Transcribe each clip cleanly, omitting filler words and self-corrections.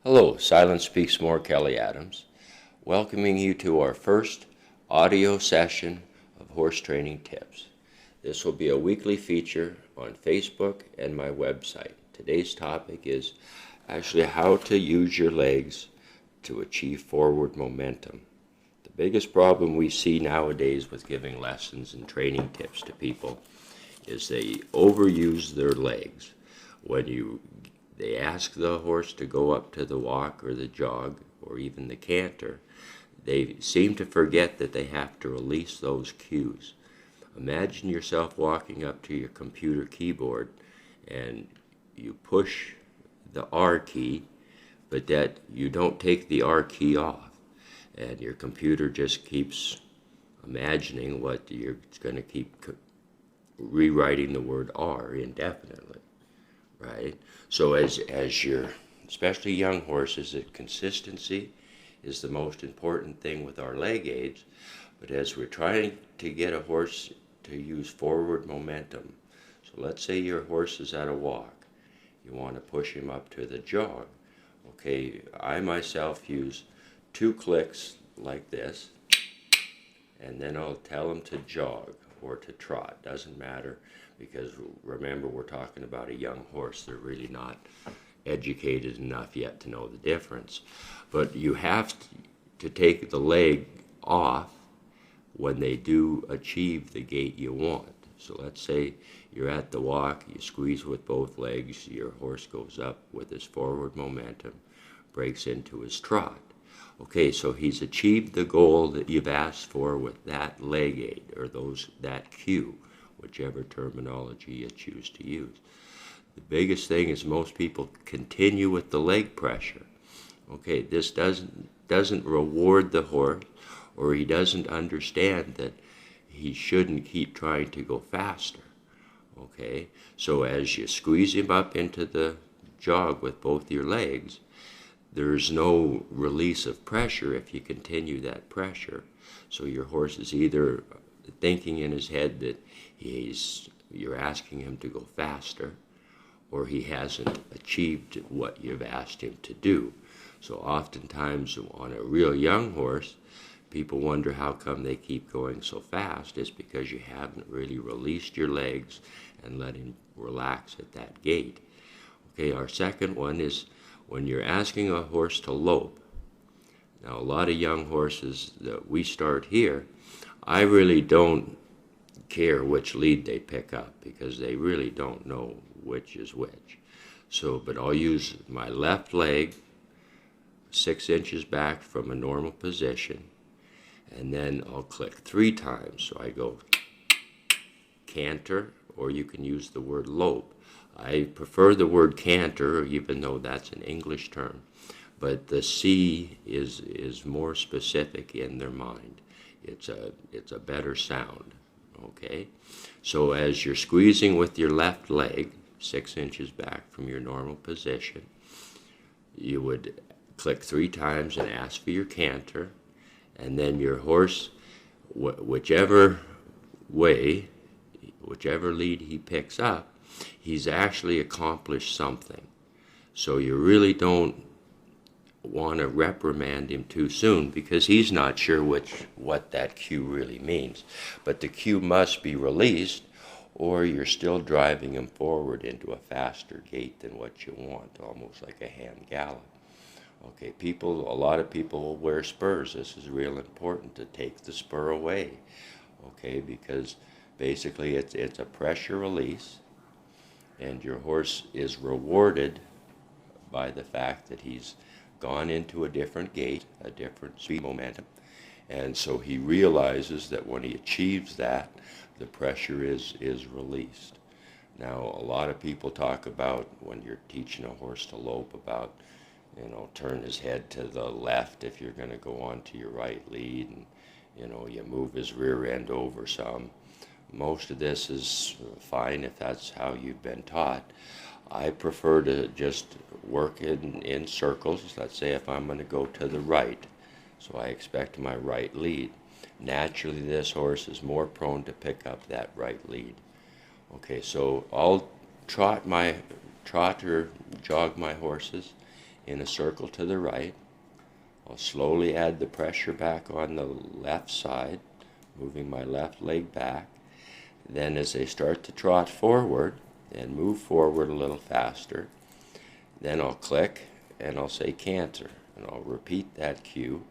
Hello, Silence Speaks More, Kelly Adams, welcoming you to our first audio session of horse training tips. This will be a weekly feature on Facebook and my website. Today's topic is actually how to use your legs to achieve forward momentum. The biggest problem we see nowadays with giving lessons and training tips to people is they overuse their legs. They ask the horse to go up to the walk or the jog or even the canter, they seem to forget that they have to release those cues. Imagine yourself walking up to your computer keyboard and you push the R key, but that you don't take the R key off, and your computer just keeps imagining what you're going to keep rewriting the word R indefinitely. Right? So as your, especially young horses, that consistency is the most important thing with our leg aids. But as we're trying to get a horse to use forward momentum, so let's say your horse is at a walk, you want to push him up to the jog. Okay, I myself use 2 clicks like this, and then I'll tell him to jog or to trot, doesn't matter, because remember, we're talking about a young horse. They're really not educated enough yet to know the difference. But you have to take the leg off when they do achieve the gait you want. So let's say you're at the walk, you squeeze with both legs, your horse goes up with his forward momentum, breaks into his trot. Okay, so he's achieved the goal that you've asked for with that leg aid, or that cue, whichever terminology you choose to use. The biggest thing is most people continue with the leg pressure. Okay, this doesn't reward the horse, or he doesn't understand that he shouldn't keep trying to go faster. Okay, so as you squeeze him up into the jog with both your legs, there's no release of pressure if you continue that pressure. So your horse is either thinking in his head that you're asking him to go faster, or he hasn't achieved what you've asked him to do. So oftentimes on a real young horse, people wonder how come they keep going so fast. It's because you haven't really released your legs and let him relax at that gait. Okay, our second one is when you're asking a horse to lope. Now, a lot of young horses that we start here, I really don't care which lead they pick up because they really don't know which is which. So, but I'll use my left leg 6 inches back from a normal position, and then I'll click 3 times. So I go canter, or you can use the word lope. I prefer the word canter, even though that's an English term, but the C is more specific in their mind. It's a better sound. Okay, so as you're squeezing with your left leg 6 inches back from your normal position, you would click 3 times and ask for your canter, and then your horse, whichever lead he picks up, he's actually accomplished something. So you really don't want to reprimand him too soon because he's not sure what that cue really means. But the cue must be released, or you're still driving him forward into a faster gait than what you want, almost like a hand gallop. Okay, a lot of people will wear spurs. This is real important to take the spur away. Okay, because basically it's a pressure release, and your horse is rewarded by the fact that he's gone into a different gait, a different speed momentum, and so he realizes that when he achieves that, the pressure is released. Now, a lot of people talk about when you're teaching a horse to lope about, turn his head to the left if you're going to go on to your right lead, and you move his rear end over some. Most of this is fine if that's how you've been taught. I prefer to just work in circles. Let's say if I'm going to go to the right, so I expect my right lead. Naturally, this horse is more prone to pick up that right lead. Okay, so I'll trot or jog my horses in a circle to the right. I'll slowly add the pressure back on the left side, moving my left leg back. Then as they start to trot forward and move forward a little faster, then I'll click and I'll say canter, and I'll repeat that cue.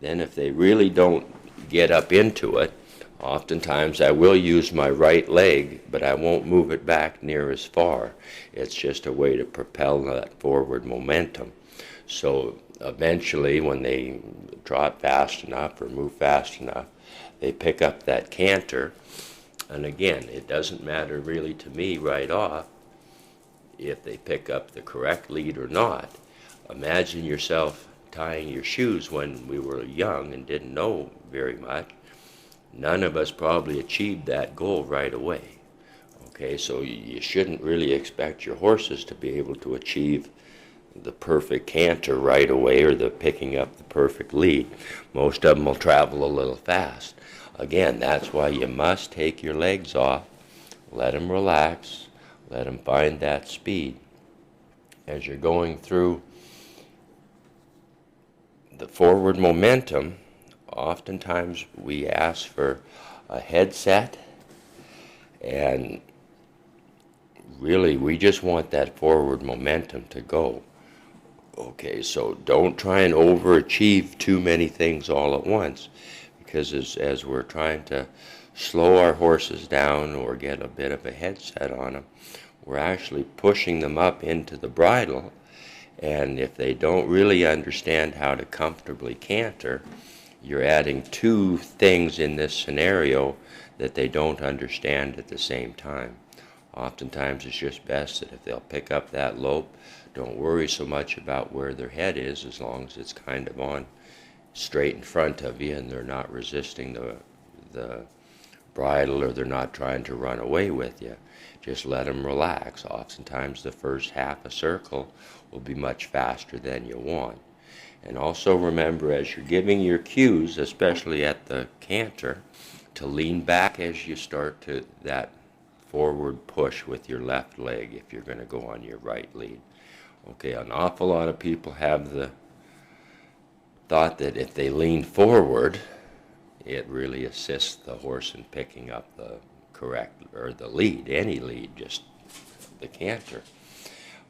Then if they really don't get up into it, oftentimes I will use my right leg, but I won't move it back near as far. It's just a way to propel that forward momentum. So eventually when they trot fast enough or move fast enough, they pick up that canter. And again, it doesn't matter really to me right off if they pick up the correct lead or not. Imagine yourself tying your shoes when we were young and didn't know very much. None of us probably achieved that goal right away. Okay, so you shouldn't really expect your horses to be able to achieve the perfect canter right away or the picking up the perfect lead. Most of them will travel a little fast. Again, that's why you must take your legs off, let them relax, let them find that speed. As you're going through the forward momentum, oftentimes we ask for a headset, and really we just want that forward momentum to go. Okay, so don't try and overachieve too many things all at once, because as we're trying to slow our horses down or get a bit of a headset on them, we're actually pushing them up into the bridle, and if they don't really understand how to comfortably canter, you're adding two things in this scenario that they don't understand at the same time. Oftentimes it's just best that if they'll pick up that lope, don't worry so much about where their head is, as long as it's kind of on straight in front of you and they're not resisting the bridle, or they're not trying to run away with you. Just let them relax. Oftentimes the first half a circle will be much faster than you want. And also remember, as you're giving your cues, especially at the canter, to lean back as you start to that forward push with your left leg if you're going to go on your right lead. Okay, an awful lot of people have the thought that if they lean forward, it really assists the horse in picking up the correct, or the lead, any lead, just the canter.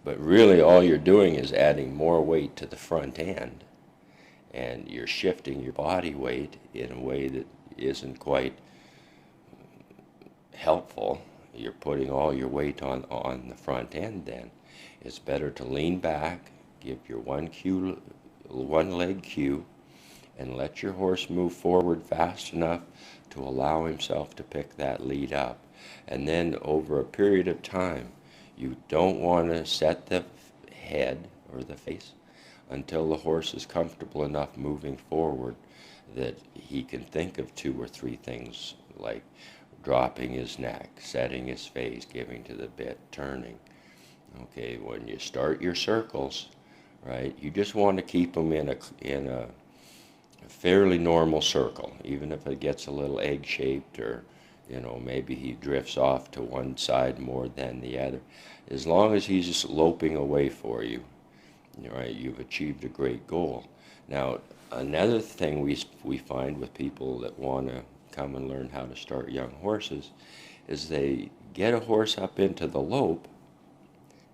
But really all you're doing is adding more weight to the front end, and you're shifting your body weight in a way that isn't quite helpful. You're putting all your weight on the front end then. It's better to lean back, give your one leg cue, and let your horse move forward fast enough to allow himself to pick that lead up. And then over a period of time, you don't want to set the head or the face until the horse is comfortable enough moving forward that he can think of two or three things, like dropping his neck, setting his face, giving to the bit, turning. Okay, when you start your circles, right, you just want to keep them in a fairly normal circle, even if it gets a little egg-shaped, or maybe he drifts off to one side more than the other. As long as he's just loping away for you, right, you've achieved a great goal. Now, another thing we find with people that want to come and learn how to start young horses is they get a horse up into the lope,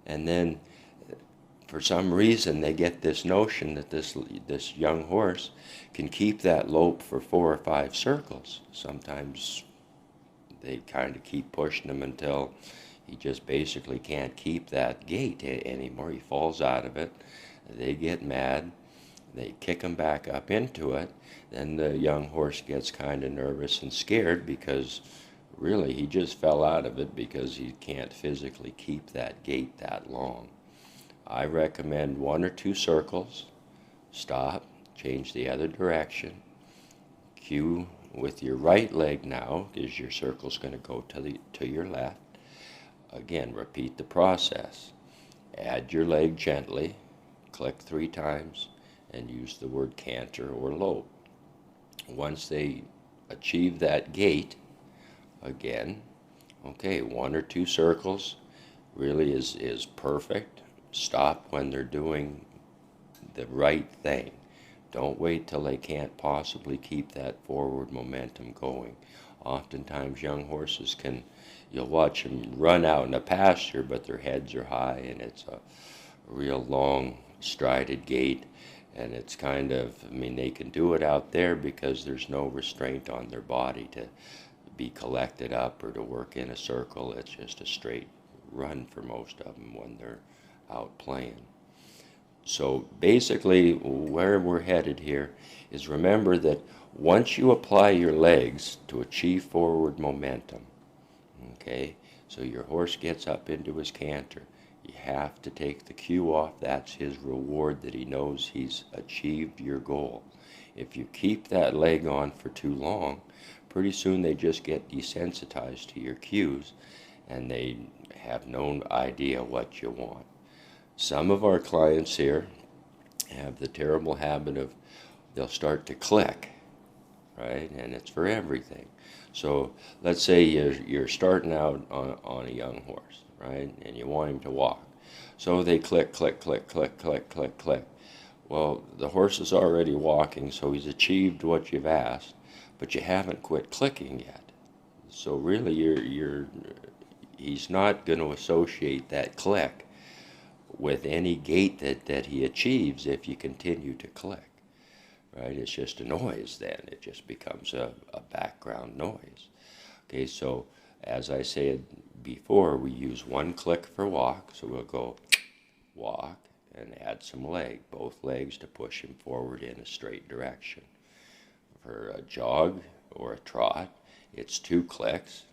and then for some reason they get this notion that this young horse can keep that lope for 4 or 5 circles. Sometimes they kind of keep pushing him until he just basically can't keep that gait anymore. He falls out of it. They get mad. They kick him back up into it. Then the young horse gets kind of nervous and scared, because really he just fell out of it because he can't physically keep that gait that long. I recommend 1 or 2 circles, stop, change the other direction, cue with your right leg now, because your circle's going to go to your left. Again, repeat the process. Add your leg gently, click 3 times, and use the word canter or lope. Once they achieve that gait, again, okay, 1 or 2 circles really is perfect. Stop when they're doing the right thing. Don't wait till they can't possibly keep that forward momentum going. Oftentimes young horses you'll watch them run out in a pasture, but their heads are high and it's a real long strided gait. And it's they can do it out there because there's no restraint on their body to be collected up or to work in a circle. It's just a straight run for most of them when they're out playing. So basically, where we're headed here is, remember that once you apply your legs to achieve forward momentum, okay, so your horse gets up into his canter, you have to take the cue off. That's his reward, that he knows he's achieved your goal. If you keep that leg on for too long, pretty soon they just get desensitized to your cues and they have no idea what you want. Some of our clients here have the terrible habit of, they'll start to click, right? And it's for everything. So let's say you're starting out on a young horse, right? And you want him to walk. So they click, click, click, click, click, click, click. Well, the horse is already walking, so he's achieved what you've asked, but you haven't quit clicking yet. So really he's not going to associate that click with any gait that he achieves if you continue to click, right? It's just a noise then. It just becomes a background noise. Okay, so as I said before, we use one click for walk, so we'll go walk and add some leg, both legs, to push him forward in a straight direction. For a jog or a trot, it's 2 clicks,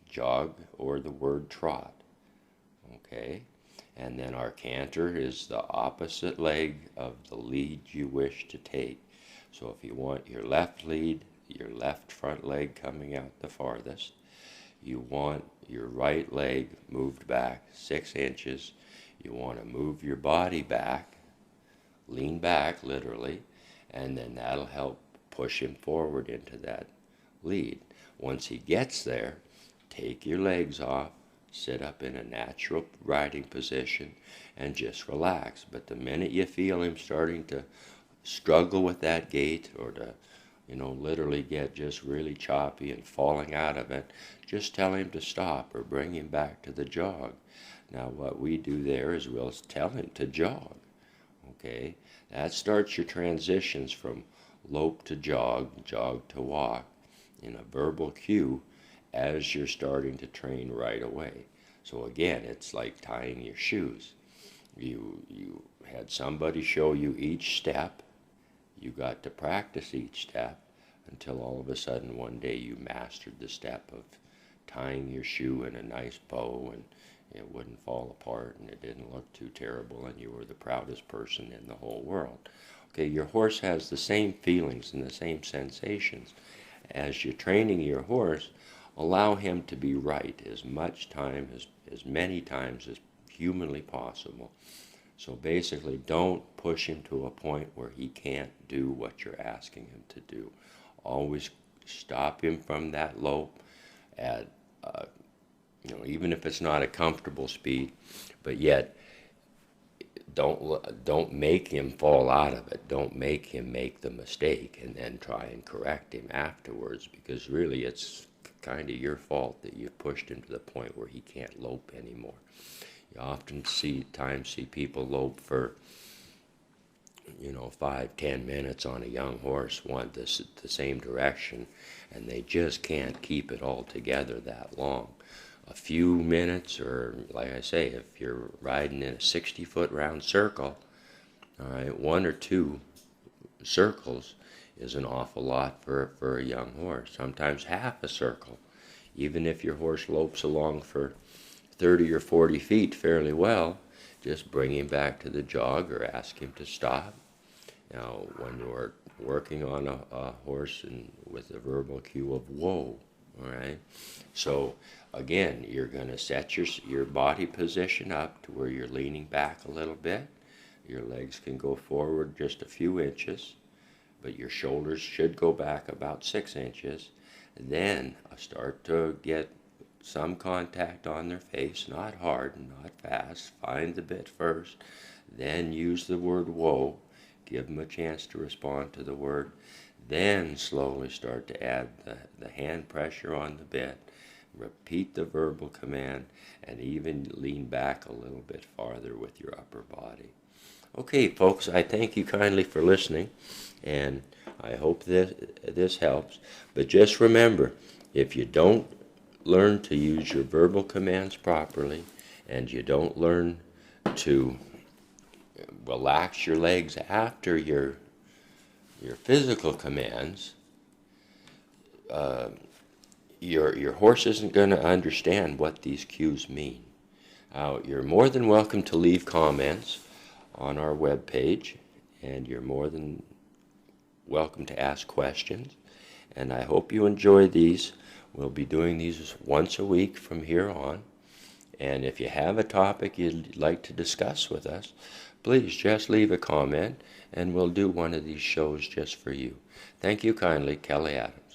jog or the word trot, okay? And then our canter is the opposite leg of the lead you wish to take. So if you want your left lead, your left front leg coming out the farthest, you want your right leg moved back 6 inches, you want to move your body back, lean back literally, and then that'll help push him forward into that lead. Once he gets there, take your legs off, sit up in a natural riding position, and just relax. But the minute you feel him starting to struggle with that gait, or to, literally get just really choppy and falling out of it, just tell him to stop or bring him back to the jog. Now what we do there is we'll tell him to jog, okay? That starts your transitions from lope to jog, jog to walk, in a verbal cue as you're starting to train right away. So again, it's like tying your shoes. You had somebody show you each step. You got to practice each step until all of a sudden one day you mastered the step of tying your shoe in a nice bow, and it wouldn't fall apart and it didn't look too terrible, and you were the proudest person in the whole world. Okay, your horse has the same feelings and the same sensations. As you're training your horse, allow him to be right as many times as humanly possible. So basically, don't push him to a point where he can't do what you're asking him to do. Always stop him from that lope at, even if it's not a comfortable speed, but yet don't make him fall out of it. Don't make him make the mistake and then try and correct him afterwards, because really it's kind of your fault that you've pushed him to the point where he can't lope anymore. You often see people lope for 5-10 minutes on a young horse, the same direction, and they just can't keep it all together that long. A few minutes, or like I say, if you're riding in a 60-foot round circle, all right, 1 or 2 circles is an awful lot for a young horse. Sometimes half a circle. Even if your horse lopes along for 30 or 40 feet fairly well, just bring him back to the jog or ask him to stop. Now, when you're working on a horse and with a verbal cue of whoa, all right? So again, you're going to set your body position up to where you're leaning back a little bit. Your legs can go forward just a few inches, but your shoulders should go back about 6 inches. Then start to get some contact on their face, not hard, not fast. Find the bit first, then use the word whoa, give them a chance to respond to the word, then slowly start to add the hand pressure on the bit, repeat the verbal command, and even lean back a little bit farther with your upper body. Okay, folks, I thank you kindly for listening, and I hope this helps. But just remember, if you don't learn to use your verbal commands properly, and you don't learn to relax your legs after your physical commands, your horse isn't going to understand what these cues mean. You're more than welcome to leave comments on our webpage, and you're more than welcome to ask questions. And I hope you enjoy these. We'll be doing these once a week from here on. And if you have a topic you'd like to discuss with us, please just leave a comment, and we'll do one of these shows just for you. Thank you kindly, Kelly Adams.